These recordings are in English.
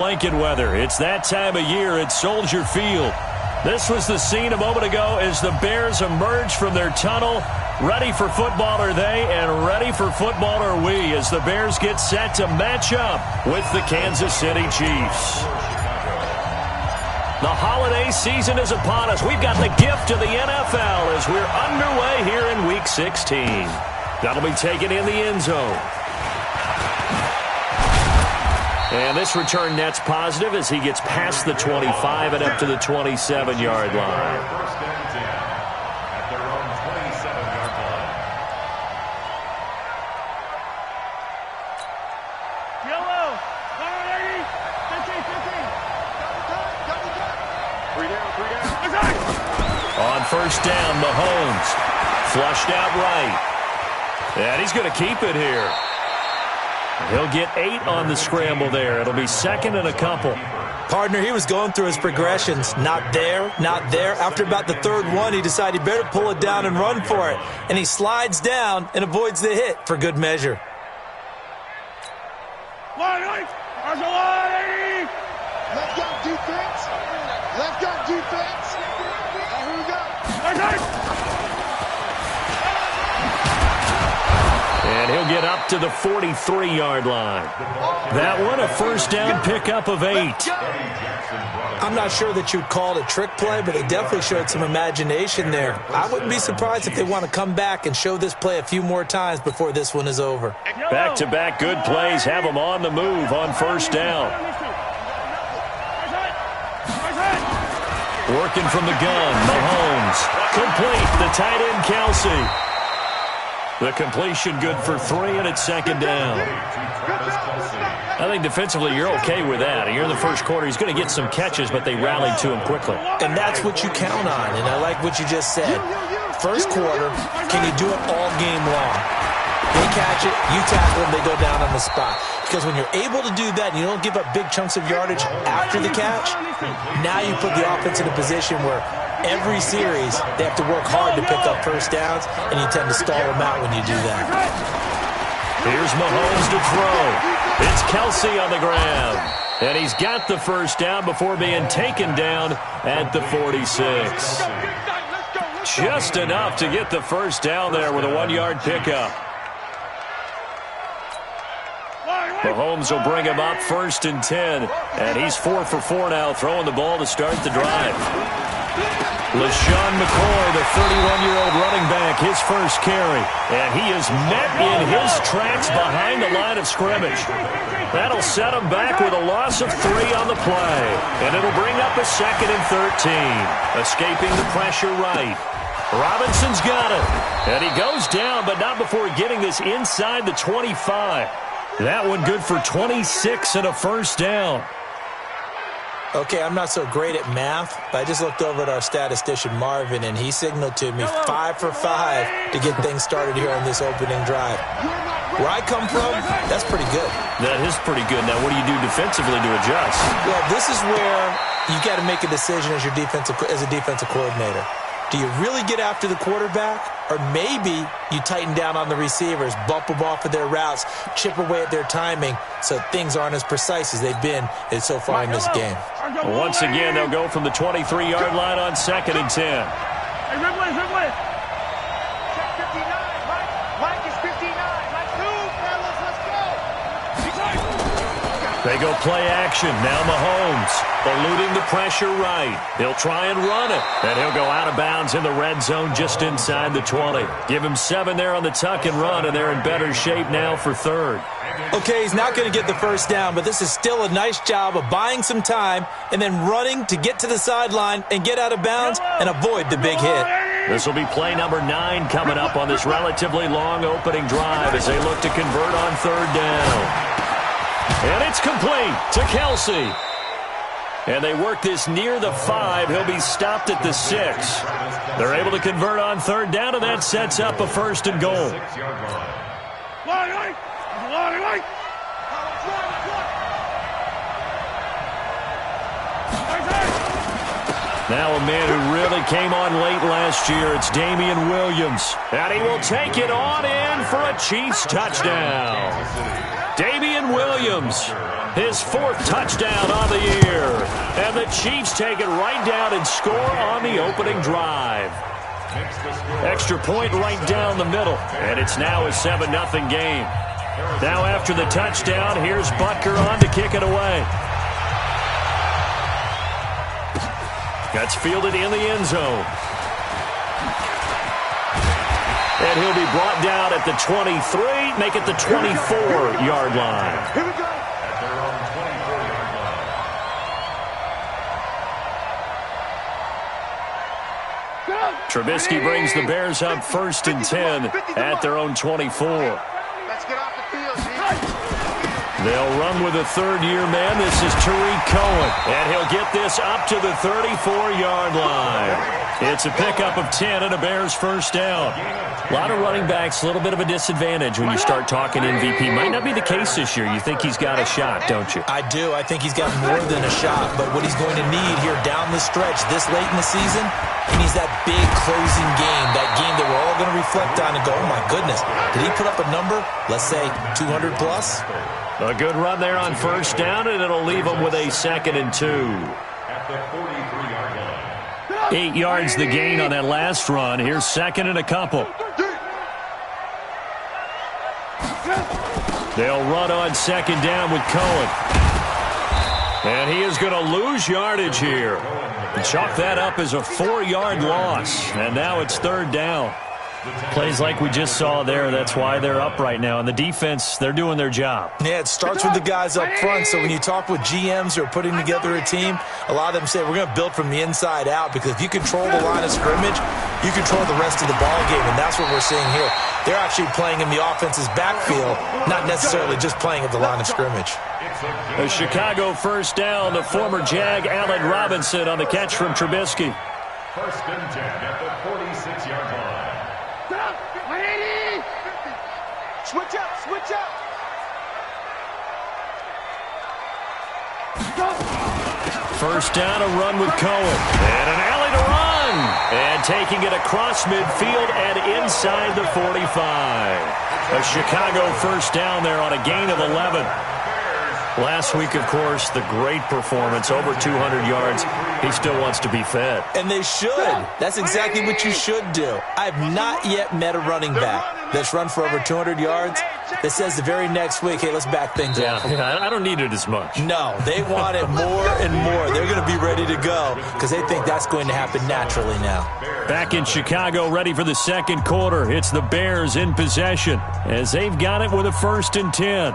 Blanket weather. It's that time of year at Soldier Field. This was the scene a moment ago as the Bears emerged from their tunnel. Ready for football are they, and ready for football are we as the Bears get set to match up with the Kansas City Chiefs. The holiday season is upon us. We've got the gift of the NFL as we're underway here in Week 16. That'll be taken in the end zone. And this return net's positive as he gets past the 25 and up to the 27-yard line. First and 10 at their own 27-yard line. Yellow. 80. 15. 3 down. On first down, Mahomes. Flushed out right. And he's going to keep it here. He'll get 8 on the scramble there. It'll be second and a couple. Partner, he was going through his progressions. Not there, not there. After about the third one, he decided he better pull it down and run for it. And he slides down and avoids the hit for good measure. Left gun defense. Left gun defense. Here we go. And he'll get up to the 43-yard line. That one, a first down pickup of 8. I'm not sure that you'd call it a trick play, but they definitely showed some imagination there. I wouldn't be surprised if they want to come back and show this play a few more times before this one is over. Back-to-back good plays have them on the move on first down. Working from the gun, Mahomes. Complete, the tight end, Kelsey. The completion good for 3, and it's second down. I think defensively you're okay with that. Here in the first quarter, he's going to get some catches, but they rallied to him quickly. And that's what you count on, and I like what you just said. First quarter, can you do it all game long? They catch it, you tackle them, they go down on the spot. Because when you're able to do that and you don't give up big chunks of yardage after the catch, now you put the offense in a position where every series they have to work hard to pick up first downs, and you tend to stall them out when you do that. Here's Mahomes to throw. It's Kelsey on the ground. And he's got the first down before being taken down at the 46. Just enough to get the first down there with a 1-yard pickup. Mahomes will bring him up first and 10. And he's 4 for 4 now, throwing the ball to start the drive. LaShawn McCoy, the 31-year-old running back, his first carry. And he is met in his tracks behind the line of scrimmage. That'll set him back with a loss of 3 on the play. And it'll bring up a second and 13. Escaping the pressure right. Robinson's got it. And he goes down, but not before getting this inside the 25. That one good for 26 and a first down. Okay, I'm not so great at math, but I just looked over at our statistician, Marvin, and he signaled to me 5 for 5 to get things started here on this opening drive. Where I come from, that's pretty good. That is pretty good. Now, what do you do defensively to adjust? Well, this is where you got to make a decision as a defensive coordinator. Do you really get after the quarterback? Or maybe you tighten down on the receivers, bump them off of their routes, chip away at their timing so things aren't as precise as they've been so far in this game. Once again, they'll go from the 23-yard line on second and 10. Hey, Ridley. Check 59. Mike is 59. Mike, move, fellas. Let's go. They go play action. Now Mahomes eluding the pressure right. He'll try and run it. And he'll go out of bounds in the red zone just inside the 20. Give him 7 there on the tuck and run, and they're in better shape now for third. Okay, he's not going to get the first down, but this is still a nice job of buying some time and then running to get to the sideline and get out of bounds and avoid the big hit. This will be play number 9 coming up on this relatively long opening drive as they look to convert on third down. And it's complete to Kelsey. And they work this near the 5. He'll be stopped at the 6. They're able to convert on third down, and that sets up a first and goal. Now a man who really came on late last year, it's Damian Williams. And he will take it on in for a Chiefs touchdown. Damian Williams, his 4th touchdown on the year. And the Chiefs take it right down and score on the opening drive. Extra point right down the middle, and it's now a 7-0 game. Now after the touchdown, here's Butker on to kick it away. That's fielded in the end zone. And he'll be brought down at the 23, make it the 24-yard line. Here we go. At their own 24-yard line. Trubisky brings the Bears up 1st and 10 at their own 24. Let's get off the field, They'll run with a 3rd-year man. This is Tariq Cohen, and he'll get this up to the 34-yard line. It's a pickup of 10 and a Bears 1st down. A lot of running backs, a little bit of a disadvantage when you start talking MVP. Might not be the case this year. You think he's got a shot, don't you? I do. I think he's got more than a shot. But what he's going to need here down the stretch this late in the season, he needs that big closing game, that game that we're all going to reflect on and go, oh, my goodness, did he put up a number, let's say 200 plus? A good run there on 1st down, and it'll leave him with a 2nd and 2. At the 43-yard line. 8 yards the gain on that last run. Here's 2nd and a couple. They'll run on 2nd down with Cohen. And he is going to lose yardage here. And chalk that up as a 4-yard loss. And now it's 3rd down. Plays like we just saw there. That's why they're up right now. And the defense, they're doing their job. Yeah, it starts with the guys up front. So when you talk with GMs who are putting together a team, a lot of them say we're going to build from the inside out, because if you control the line of scrimmage, you control the rest of the ball game, and that's what we're seeing here. They're actually playing in the offense's backfield, not necessarily just playing at the line of scrimmage. A Chicago 1st down. The former Jag Allen Robinson on the catch from Trubisky. 1st and 10 at the 46-yard line. Switch up, switch up. 1st down, a run with Cohen. And an alley to run. And taking it across midfield and inside the 45. A Chicago 1st down there on a gain of 11. Last week, of course, the great performance, over 200 yards. He still wants to be fed. And they should. That's exactly what you should do. I've not yet met a running back that's run for over 200 yards that says the very next week, hey, let's back things up. Yeah, I don't need it as much. No, they want it more and more. They're going to be ready to go because they think that's going to happen naturally now. Back in Chicago, ready for the 2nd quarter. It's the Bears in possession as they've got it with a 1st and 10.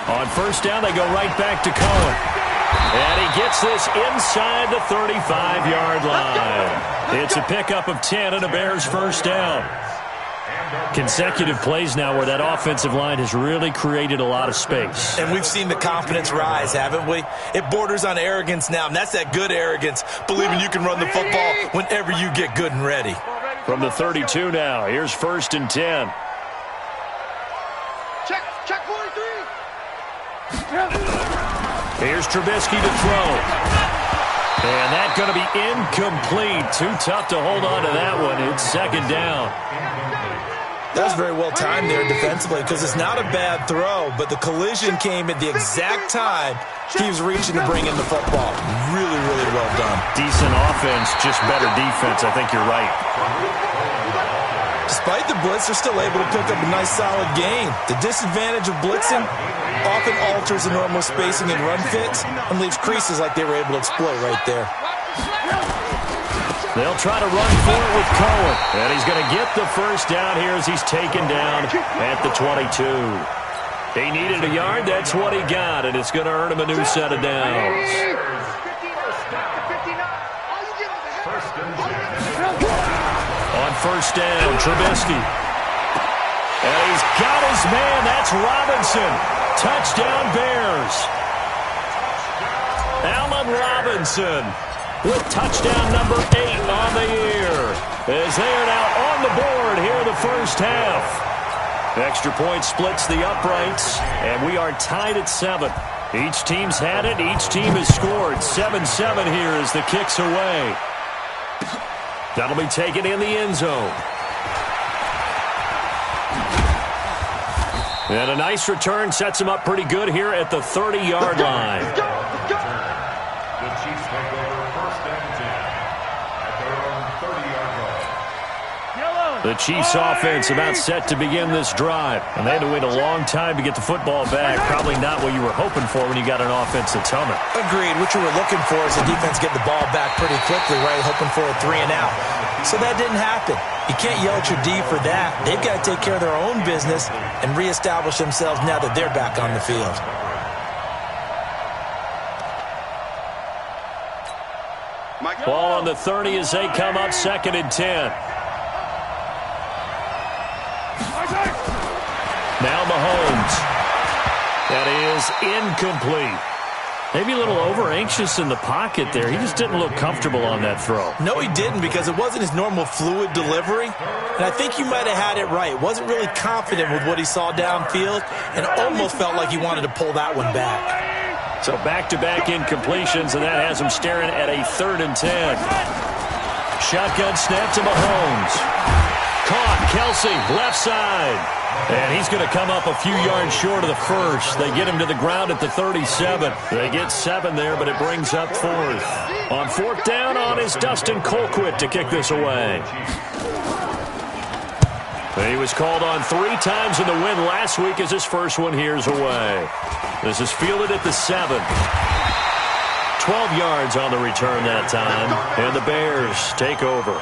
On 1st down, they go right back to Cohen. And he gets this inside the 35-yard line. It's a pickup of 10 and a Bears 1st down. Consecutive plays now where that offensive line has really created a lot of space. And we've seen the confidence rise, haven't we? It borders on arrogance now, and that's that good arrogance, believing you can run the football whenever you get good and ready. From the 32 now, here's 1st and 10. Check 43. Here's Trubisky to throw. And that's going to be incomplete. Too tough to hold on to that one. It's 2nd down. That was very well timed there defensively because it's not a bad throw, but the collision came at the exact time he was reaching to bring in the football. Really, really well done. Decent offense, just better defense. I think you're right. Despite the blitz, they're still able to pick up a nice, solid gain. The disadvantage of blitzing often alters the normal spacing and run fits and leaves creases like they were able to exploit right there. They'll try to run for it with Cohen. And he's going to get the 1st down here as he's taken down at the 22. He needed a yard. That's what he got, and it's going to earn him a new set of downs. On 1st down, Trubisky. And he's got his man. That's Robinson. Touchdown, Bears. Allen Robinson with touchdown number 8 on the year, as they are now on the board here in the first half. Extra point splits the uprights, and we are tied at 7. Each team's had it. Each team has scored. 7-7 here as the kick's away. That'll be taken in the end zone. And a nice return sets him up pretty good here at the 30-yard line. The Chiefs take over first and 10 at their own 30-yard line. The Chiefs offense about set to begin this drive. And they had to wait a long time to get the football back. Probably not what you were hoping for when you got an offense that's humming. Agreed. What you were looking for is the defense getting the ball back pretty quickly, right? Hoping for a 3 and out. So that didn't happen. You can't yell at your D for that. They've got to take care of their own business and reestablish themselves now that they're back on the field. Ball on the 30 as they come up 2nd and 10. Now Mahomes. That is incomplete. Maybe a little over-anxious in the pocket there. He just didn't look comfortable on that throw. No, he didn't, because it wasn't his normal fluid delivery. And I think you might have had it right. Wasn't really confident with what he saw downfield and almost felt like he wanted to pull that one back. So back-to-back incompletions, and that has him staring at a 3rd and 10. Shotgun snap to Mahomes. Caught. Kelsey, left side. And he's going to come up a few yards short of the first. They get him to the ground at the 37. They get 7 there, but it brings up 4th. On 4th down on is Dustin Colquitt to kick this away. He was called on 3 times in the win last week as his first one here's away. This is fielded at the 7. 12 yards on the return that time, and the Bears take over.